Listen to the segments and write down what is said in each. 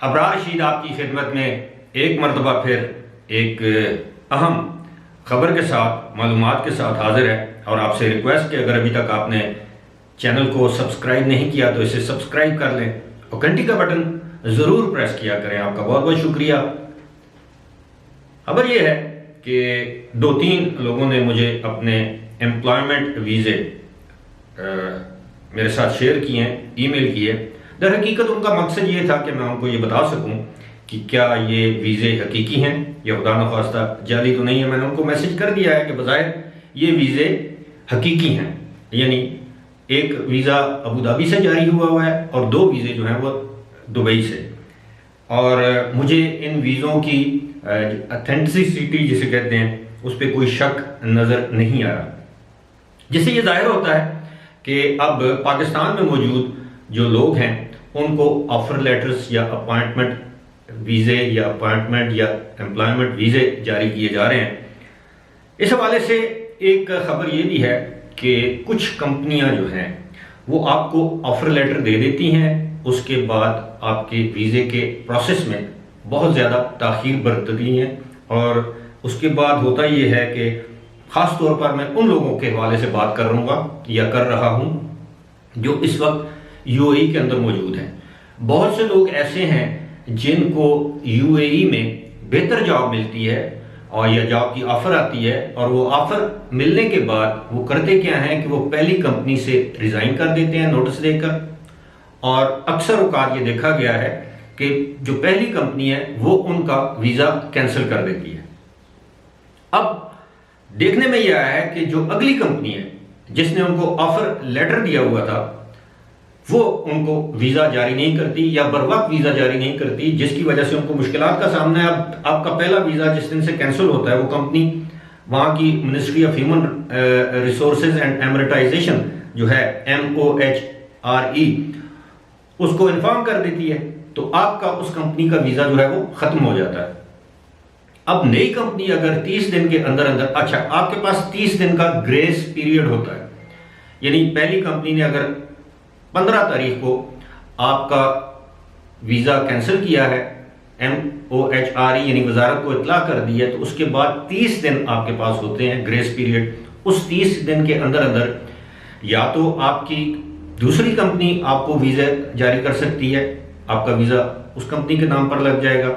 अबरार रशीद आपकी खिदमत में एक मरतबा फिर एक अहम खबर के साथ मालूमात के साथ हाजिर है और आपसे रिक्वेस्ट कि अगर अभी तक आपने चैनल को सब्सक्राइब नहीं किया तो इसे सब्सक्राइब कर लें और घंटी का बटन ज़रूर प्रेस किया करें। आपका बहुत बहुत शुक्रिया। खबर यह है कि 2-3 लोगों ने मुझे अपने एम्प्लॉयमेंट वीज़े मेरे साथ शेयर किए हैं, ईमेल किए। दर हकीकत उनका मकसद ये था कि मैं उनको ये बता सकूं कि क्या ये वीज़े हकीकी हैं या खुदा न खास्ता जाली तो नहीं है। मैंने उनको मैसेज कर दिया है कि बज़ाहिर ये वीज़े हकीकी हैं, यानी एक वीज़ा अबू धाबी से जारी हुआ है और 2 वीज़े जो हैं वो दुबई से। और मुझे इन वीज़ों की ऑथेंटिसिटी जिसे कहते हैं उस पर कोई शक नज़र नहीं आ रहा, जिससे ये जाहिर होता है कि अब पाकिस्तान में मौजूद जो लोग हैं उनको ऑफर लेटर्स या अपॉइंटमेंट वीज़े या अपॉइंटमेंट या एम्प्लॉयमेंट वीज़े जारी किए जा रहे हैं। इस हवाले से एक खबर ये भी है कि कुछ कंपनियां जो हैं वो आपको ऑफर लेटर दे देती हैं, उसके बाद आपके वीज़े के प्रोसेस में बहुत ज़्यादा ताख़ीर बरतती हैं। और उसके बाद होता ये है कि ख़ास तौर पर मैं उन लोगों के हवाले से बात कर रहा हूँ जो इस वक्त यूएई के अंदर मौजूद हैं। बहुत से लोग ऐसे हैं जिनको यूएई में बेहतर जॉब मिलती है और या जॉब की ऑफ़र आती है और वो ऑफ़र मिलने के बाद वो करते क्या हैं कि वो पहली कंपनी से रिज़ाइन कर देते हैं नोटिस देकर। और अक्सर औकात ये देखा गया है कि जो पहली कंपनी है वो उनका वीज़ा कैंसिल कर देती है। अब देखने में यह आया है कि जो अगली कंपनी है जिसने उनको ऑफर लेटर दिया हुआ था वो उनको वीज़ा जारी नहीं करती या बर वक्त वीज़ा जारी नहीं करती, जिसकी वजह से उनको मुश्किलात का सामना है। अब आपका पहला वीज़ा जिस दिन से कैंसिल होता है वो कंपनी वहाँ की ministry of human resources and Emiratisation जो है MOHRE उसको इन्फॉर्म कर देती है, तो आपका उस कंपनी का वीज़ा जो है वो ख़त्म हो जाता है। अब नई कंपनी अगर 30 दिन के अंदर अंदर, अच्छा आपके पास 30 दिन का ग्रेस पीरियड होता है, यानी पहली कंपनी ने अगर 15 तारीख को आपका वीज़ा कैंसिल किया है, MOHRE यानी वजारत को इतला कर दी है, तो उसके बाद 30 दिन आपके पास होते हैं ग्रेस पीरियड। उस 30 दिन के अंदर अंदर या तो आपकी दूसरी कंपनी आपको वीज़ा जारी कर सकती है, आपका वीज़ा उस कंपनी के नाम पर लग जाएगा,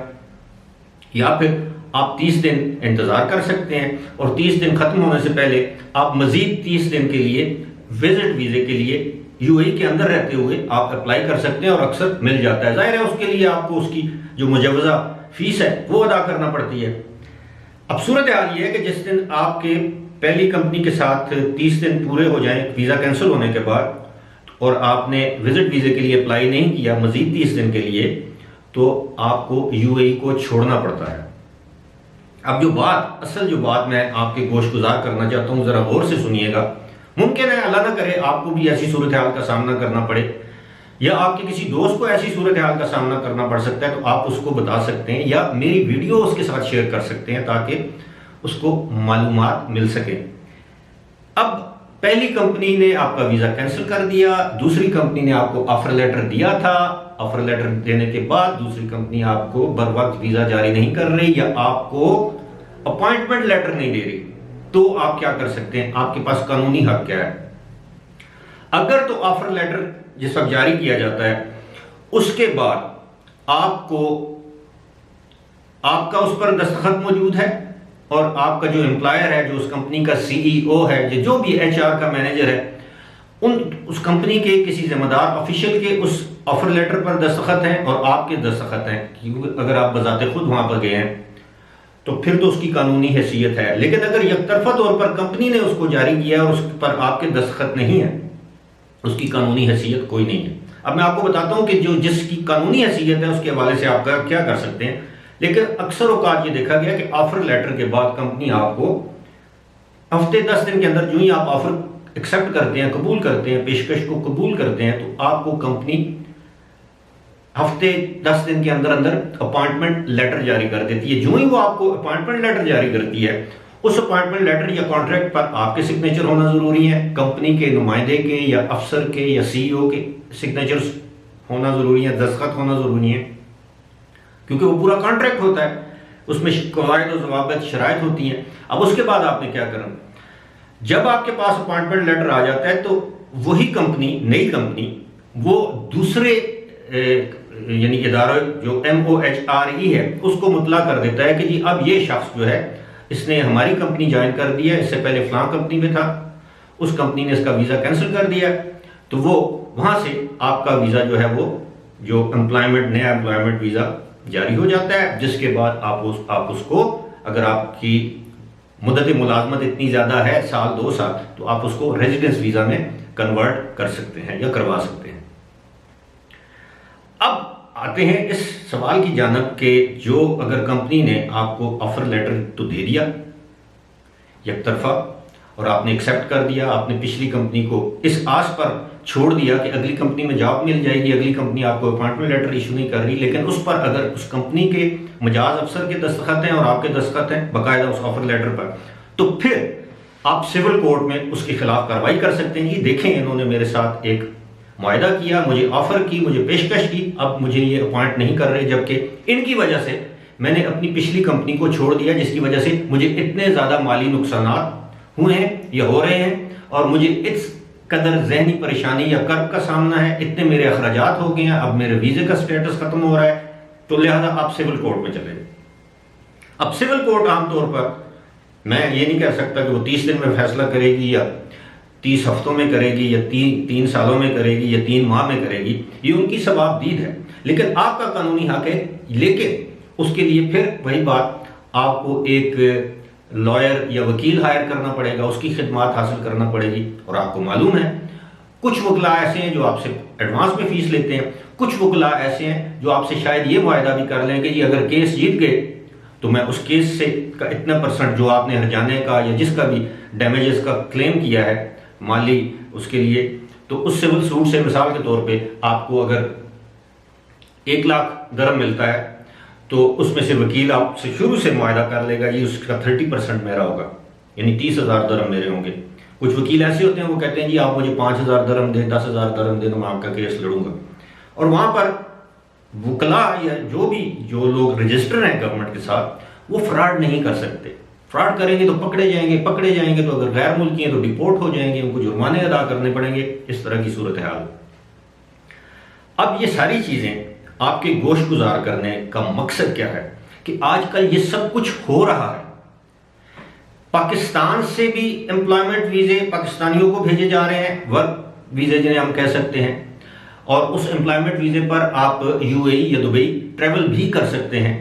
या फिर आप 30 दिन इंतज़ार कर सकते हैं और 30 दिन ख़त्म होने से पहले आप मज़ीद 30 दिन के लिए विजिट वीज़े के लिए यूएई के अंदर रहते हुए आप अप्लाई कर सकते हैं और अक्सर मिल जाता है। जाहिर है उसके लिए आपको उसकी जो मुजवज़ा फ़ीस है वो अदा करना पड़ती है। अब सूरत हाल ये है कि जिस दिन आपके पहली कंपनी के साथ 30 दिन पूरे हो जाएं वीज़ा कैंसिल होने के बाद और आपने विजिट वीज़े के लिए अप्लाई नहीं किया मज़ीद 30 दिन के लिए, तो आपको यूएई को छोड़ना पड़ता है। अब असल जो बात मैं आपके गोशगुजार करना चाहता हूँ, ज़रा गौर से सुनिएगा। मुमकिन है अल्लाह ना करे आपको भी ऐसी सूरत हाल का सामना करना पड़े या आपके किसी दोस्त को ऐसी सूरत हाल का सामना करना पड़ सकता है, तो आप उसको बता सकते हैं या मेरी वीडियो उसके साथ शेयर कर सकते हैं ताकि उसको मालूमात मिल सके। अब पहली कंपनी ने आपका वीज़ा कैंसिल कर दिया, दूसरी कंपनी ने आपको ऑफर लेटर दिया था, ऑफर लेटर देने के बाद दूसरी कंपनी आपको बर वक्त वीज़ा जारी नहीं कर रही या आपको अपॉइंटमेंट लेटर नहीं दे रही, तो आप क्या कर सकते हैं? आपके पास कानूनी हक क्या है? अगर तो ऑफर लेटर जिस वक्त जारी किया जाता है उसके बाद आपका उस पर दस्तखत मौजूद है और आपका जो एम्प्लॉयर है, जो उस कंपनी का CEO है, जो भी HR का मैनेजर है, उस कंपनी के किसी जिम्मेदार ऑफिशियल के उस ऑफर लेटर पर दस्तखत हैं और आपके दस्तखत हैं, क्योंकि अगर आप बजाते खुद वहां पर गए हैं तो फिर तो उसकी कानूनी हैसियत है। लेकिन अगर यकतरफा तौर पर कंपनी ने उसको जारी किया और उस पर आपके दस्तखत नहीं है, उसकी कानूनी हैसियत कोई नहीं है। अब मैं आपको बताता हूं कि जिसकी कानूनी हैसियत है उसके हवाले से आप क्या कर सकते हैं। लेकिन अक्सर औकात ये देखा गया कि ऑफर लेटर के बाद कंपनी आपको हफ्ते 10 दिन के अंदर जो ही आप ऑफर एक्सेप्ट करते हैं, कबूल करते हैं, पेशकश को कबूल करते हैं, तो आपको कंपनी हफ्ते 10 दिन के अंदर अंदर अपॉइंटमेंट लेटर जारी कर देती है। जो ही वो आपको अपॉइंटमेंट लेटर जारी करती है, उस अपॉइंटमेंट लेटर या कॉन्ट्रैक्ट पर आपके सिग्नेचर होना जरूरी है, कंपनी के नुमाइंदे के या अफसर के या CEO के सिग्नेचर्स होना जरूरी है, दस्तखत होना जरूरी है। क्योंकि वो पूरा कॉन्ट्रैक्ट होता है, उसमें कवायद और ज़वाबित शराइत होती हैं। अब उसके बाद आपने क्या करना, जब आपके पास अपॉइंटमेंट लेटर आ जाता है तो वही कंपनी, नई कंपनी, वो दूसरे यानी इदारे जो MOHRE है उसको मुतला कर देता है कि जी अब ये शख्स जो है इसने हमारी कंपनी ज्वाइन कर दिया, इससे पहले फलां कंपनी में था, उस कंपनी ने इसका वीज़ा कैंसिल कर दिया, तो वो वहाँ से आपका वीज़ा जो है वो जो एम्प्लॉयमेंट, नया एम्प्लॉयमेंट वीज़ा जारी हो जाता है, जिसके बाद आप उसको, अगर आपकी मुद्दत मुलाजमत इतनी ज़्यादा है, साल 2 साल, तो आप उसको रेजिडेंस वीज़ा में कन्वर्ट कर सकते हैं या करवा सकते हैं। अब आते हैं इस सवाल की जानब कि जो अगर कंपनी ने आपको ऑफर लेटर तो दे दिया एक तरफा और आपने एक्सेप्ट कर दिया, आपने पिछली कंपनी को इस आस पर छोड़ दिया कि अगली कंपनी में जॉब मिल जाएगी, अगली कंपनी आपको अपॉइंटमेंट लेटर इशू नहीं कर रही, लेकिन उस पर अगर उस कंपनी के मजाज अफसर के दस्तखत हैं और आपके दस्तखत हैं बाकायदा उस ऑफर लेटर पर, तो फिर आप सिविल कोर्ट में उसके खिलाफ कार्रवाई कर सकते हैं। ये देखें, इन्होंने मेरे साथ एक मुआहदा किया, मुझे ऑफर की, मुझे पेशकश की, अब मुझे ये अपॉइंट नहीं कर रहे, जबकि इनकी वजह से मैंने अपनी पिछली कंपनी को छोड़ दिया, जिसकी वजह से मुझे इतने ज़्यादा माली नुकसान हुए हैं या हो रहे हैं, और मुझे इस कदर जहनी परेशानी या कर्ब का सामना है, इतने मेरे अखराजात हो गए हैं, अब मेरे वीज़े का स्टेटस खत्म हो रहा है, तो लिहाजा आप सिविल कोर्ट में चले। अब सिविल कोर्ट आमतौर पर मैं ये नहीं कह सकता कि वो 30 दिन में फैसला करेगी या 30 हफ्तों में करेगी या 3 सालों में करेगी या 3 माह में करेगी, ये उनकी सवाबदीद है, लेकिन आपका कानूनी हक है। लेकिन उसके लिए फिर वही बात, आपको एक लॉयर या वकील हायर करना पड़ेगा, उसकी खिदमत हासिल करना पड़ेगी। और आपको मालूम है कुछ वकला ऐसे हैं जो आपसे एडवांस में फीस लेते हैं, कुछ वकला ऐसे हैं जो आपसे शायद ये वायदा भी कर लें कि जी अगर केस जीत गए तो मैं उस केस से का इतना % जो आपने हर्जाने का या जिसका भी डैमेजेस का क्लेम किया है माली उसके लिए, तो उस सिविल सूट से मिसाल के तौर पे आपको अगर 1 लाख दरम मिलता है तो उसमें से वकील आपसे शुरू से मुआहदा कर लेगा जी उसका 30% मेरा होगा, यानी 30,000 दरम मेरे होंगे। कुछ वकील ऐसे होते हैं वो कहते हैं जी आप मुझे 5,000 दरम दें, 10,000 दरम दें तो मैं आपका केस लड़ूंगा। और वहाँ पर वकला या जो लोग रजिस्टर हैं गवर्नमेंट के साथ, वो फ्रॉड नहीं कर सकते। फ्रॉड करेंगे तो पकड़े जाएंगे तो अगर गैर मुल्की हैं तो डिपोर्ट हो जाएंगे, उनको जुर्माने अदा करने पड़ेंगे, इस तरह की सूरत हाल। अब ये सारी चीज़ें आपके गोश गुजार करने का मकसद क्या है कि आजकल ये सब कुछ हो रहा है। पाकिस्तान से भी एम्प्लॉयमेंट वीज़े पाकिस्तानियों को भेजे जा रहे हैं, वर्क वीज़े जिन्हें हम कह सकते हैं, और उस एम्प्लॉयमेंट वीज़े पर आप UAE या दुबई ट्रैवल भी कर सकते हैं।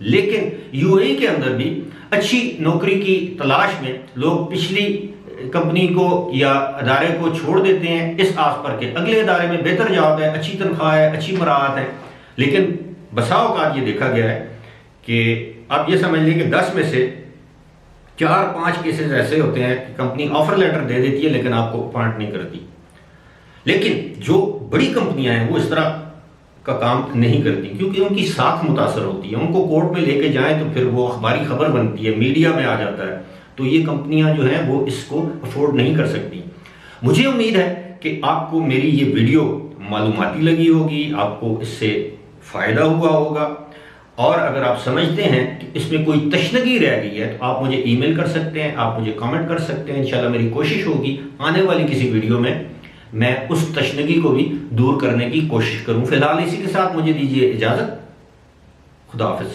लेकिन UAE के अंदर भी अच्छी नौकरी की तलाश में लोग पिछली कंपनी को या अदारे को छोड़ देते हैं इस आस पर के अगले अदारे में बेहतर जॉब है, अच्छी तनख्वाह है, अच्छी मराहत है। लेकिन बसा औकात ये देखा गया है कि आप ये समझ लें कि 10 में से 4-5 केसेस ऐसे होते हैं कि कंपनी ऑफर लेटर दे देती है लेकिन आपको अपॉइंट नहीं करती। लेकिन जो बड़ी कंपनियां हैं वो इस तरह का काम नहीं करती क्योंकि उनकी साख मुतासर होती है। उनको कोर्ट में लेके जाएं तो फिर वो अखबारी खबर बनती है, मीडिया में आ जाता है, तो ये कंपनियां जो हैं वो इसको अफोर्ड नहीं कर सकती। मुझे उम्मीद है कि आपको मेरी ये वीडियो मालूमाती लगी होगी, आपको इससे फ़ायदा हुआ होगा, और अगर आप समझते हैं कि इसमें कोई तशनगी रह गई है तो आप मुझे ईमेल कर सकते हैं, आप मुझे कमेंट कर सकते हैं। इंशाल्लाह मेरी कोशिश होगी आने वाली किसी वीडियो में मैं उस तशनगी को भी दूर करने की कोशिश करूं। फिलहाल इसी के साथ मुझे दीजिए इजाज़त। खुदा हाफिज़।